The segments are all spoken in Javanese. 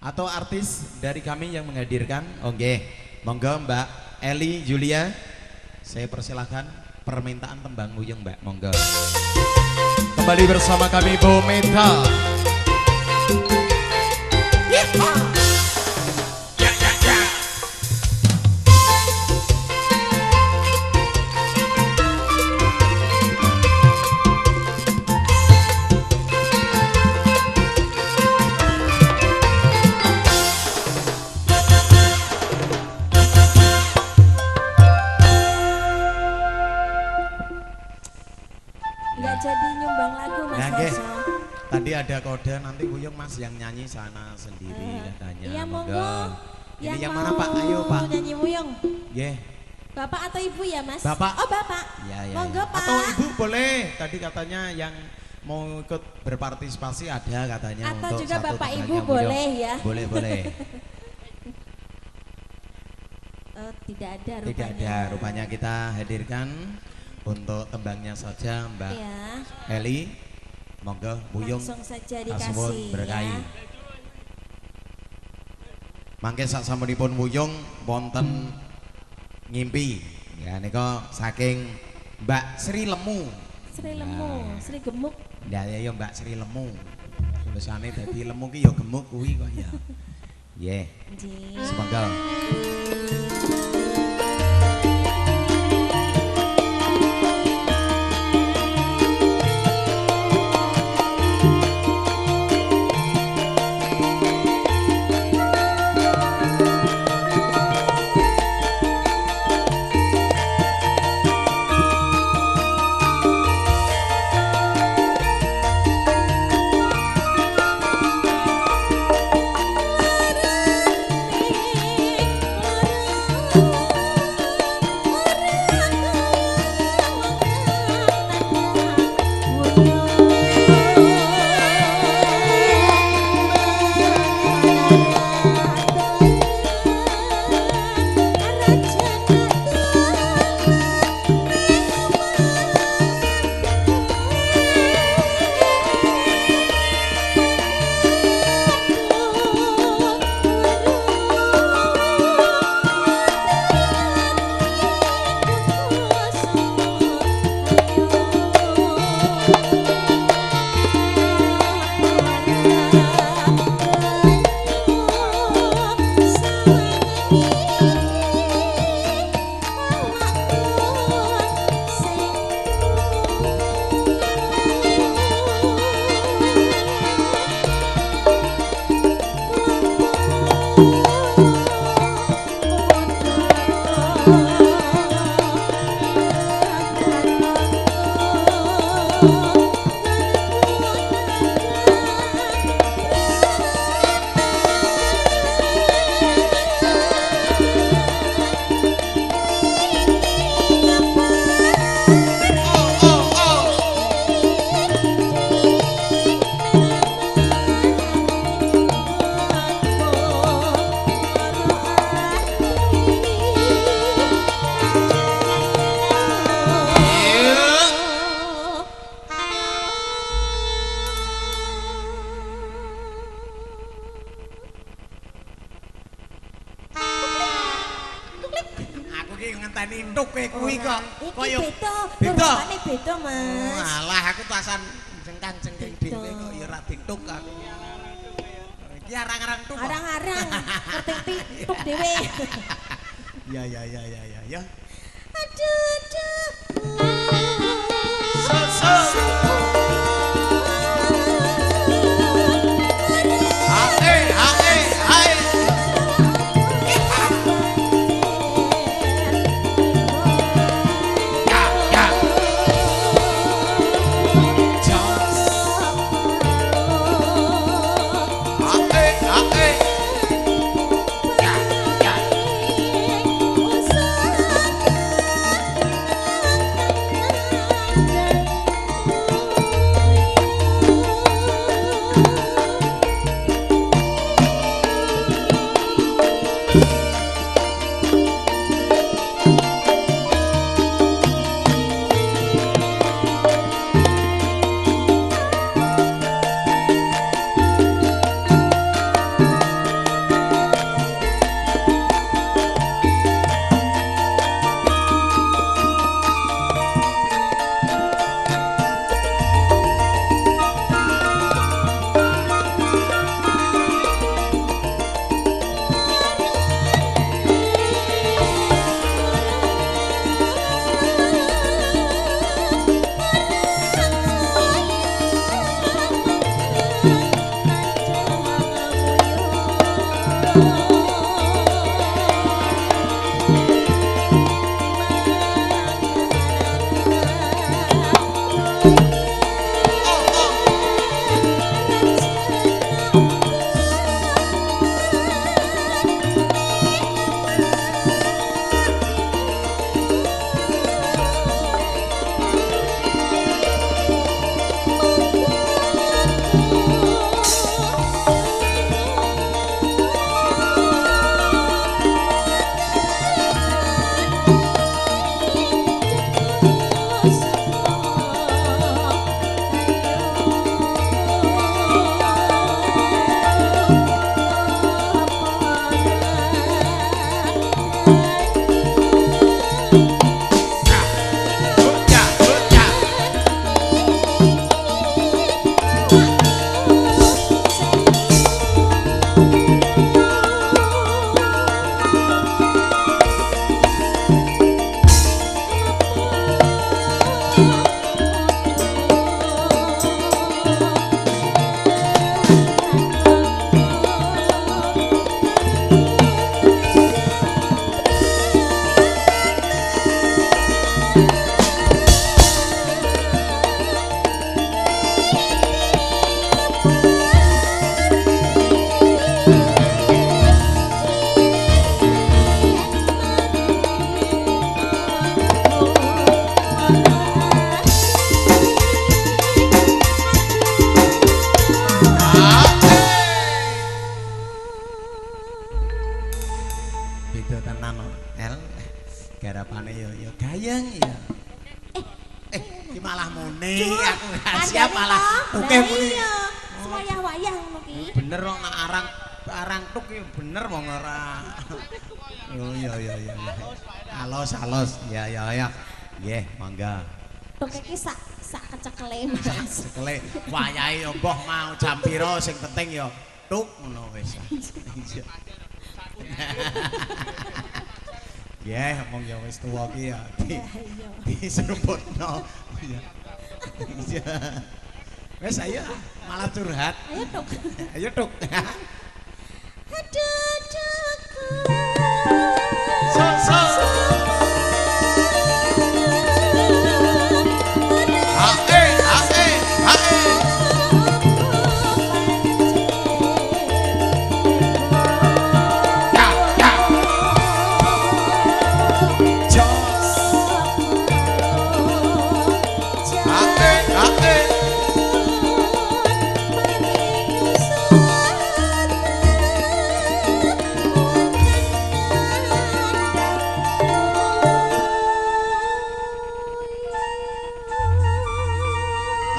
atau artis dari kami yang menghadirkan. Oke, monggo Mbak Eli Julia, saya persilahkan permintaan tembang Wuyung Mbak, monggo. Kembali bersama kami Bu Meta. Nggak jadi nyumbang lagu Mas Hasso. Tadi ada kode nanti Wuyung Mas yang nyanyi sana sendiri katanya. Iya monggo. Ini yang mana Pak? Ayo Pak. Nyanyi Wuyung. Yeah. Bapak atau ibu ya Mas? Bapak. Oh Bapak. Ya, monggo Pak. Atau ibu boleh. Tadi katanya yang mau ikut berpartisipasi ada katanya. Atau untuk juga satu Bapak tembangnya Ibu Wuyung. boleh ya. Boleh boleh. Tidak ada rupanya. Tidak ada, rupanya kita hadirkan untuk tembangnya saja Mbak Ya. Eli. Monggo Wuyung Langsung saja asuhun dikasih berkahi. ya. Mangke sasampunipun Wuyung wonten ngimpi. Ya nika saking Mbak Sri Lemu. Sri Lemu, Sri Gemuk. Ya ya Mbak Sri Lemu. Tulisane dadi lemu ki ya gemuk kuwi kok ya. Nggih. Nggih. Semoga ngenteni entuk kuwi kok. Iki beda, beda. turunane beda, Mas. Alah aku tasan cengkang-cengking dhewe kok ya ora dituk aku. Iki arang-arang tuk. Arang-arang, ngerti tuk dhewe. Ya ya ya ya ya ya. Aduh, aduh. So. gayeng ya. Iki malah muni aku gak Kan siap dari malah toh, oke lah muni. iya. Wayah-wayah ngono ki. Bener kok nak arang tuk ya bener wong ora. Oh iya. Halos. Ya. Nggih, mangga. Tuk iki sak kecekele Mas. Sekele wayahe yo mbah mau jam pira sing penting yo tuk ngono wis. Nggih, mong yo wis tuwa ki ya. Diserbutno. Iya. Wes ayo malah curhat. Ayo tuk. Ayo tuk. Aduh duku. So. Hae. Ya. Jos. Hae.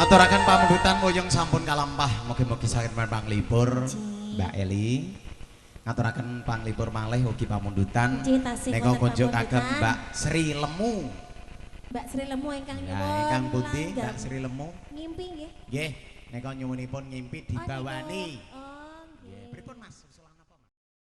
Ngaturaken pamundutan muyung sampun kalampah. Mugi-mugi saged panglipur Mbak Eli. Ngaturaken panglipur malih ugi pamundutan. Nego kunjuk kagem Mbak Sri Lemu. Mbak Sri Lemu ingkang nyuwun. Nah, ingkang putih Mbak Sri Lemu. Ngimpi nggih. Nggih, nego nyuwunipun ngimpi dibawani.